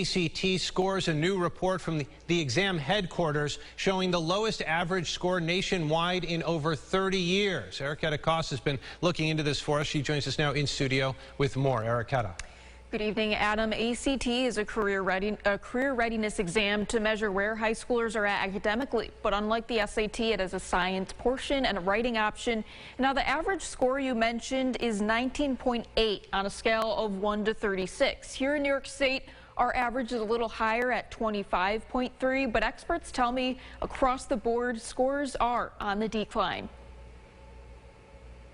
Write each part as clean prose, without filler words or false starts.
ACT scores. A new report from the exam headquarters showing the lowest average score nationwide in over 30 years. Erica Cost has been looking into this for us. She joins us now in studio with more. Erica. Good evening, Adam. ACT is a career readiness exam to measure where high schoolers are at academically. But unlike the SAT, it has a science portion and a writing option. Now, the average score you mentioned is 19.8 on a scale of 1 to 36. Here in New York State, our average is a little higher at 25.3, but experts tell me across the board, scores are on the decline.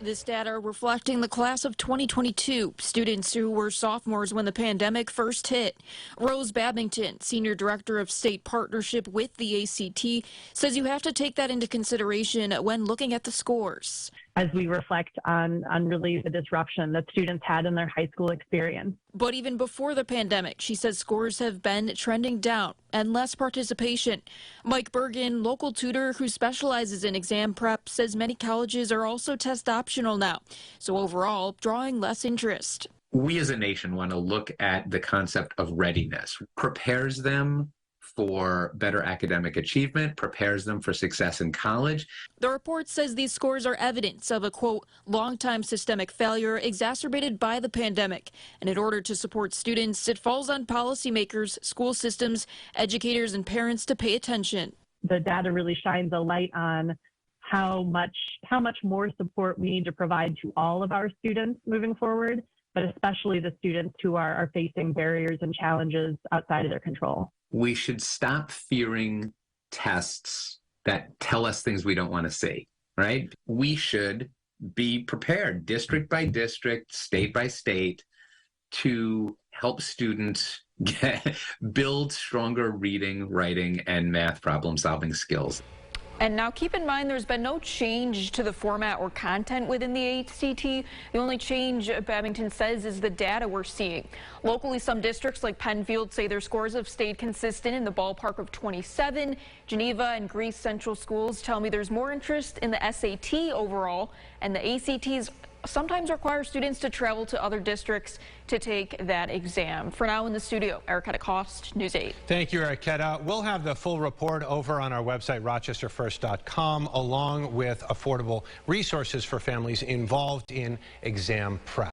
This data reflecting the class of 2022, students who were sophomores when the pandemic first hit. Rose Babington, Senior Director of State Partnership with the ACT, says you have to take that into consideration when looking at the scores. As we reflect on really the disruption that students had in their high school experience. But even before the pandemic, she says scores have been trending down and less participation. Mike Bergin, local tutor who specializes in exam prep, says many colleges are also test optional now. So overall, drawing less interest. We as a nation want to look at the concept of readiness, prepares them for better academic achievement, prepares them for success in college. The report says these scores are evidence of a, quote, long-time systemic failure exacerbated by the pandemic. And in order to support students, it falls on policymakers, school systems, educators, and parents to pay attention. The data really shines a light on how much more support we need to provide to all of our students moving forward, but especially the students who are facing barriers and challenges outside of their control. We should stop fearing tests that tell us things we don't want to see, right? We should be prepared district by district, state by state to help students build stronger reading, writing, and math problem-solving skills. And now keep in mind there's been no change to the format or content within the ACT. The only change, Babington says, is the data we're seeing. Locally, some districts like Penfield say their scores have stayed consistent in the ballpark of 27. Geneva and Greece Central schools tell me there's more interest in the SAT overall, and the ACTs sometimes require students to travel to other districts to take that exam. For now in the studio, Erica Cost, News 8. Thank you, Erica. We'll have the full report over on our website, rochesterfirst.com, along with affordable resources for families involved in exam prep.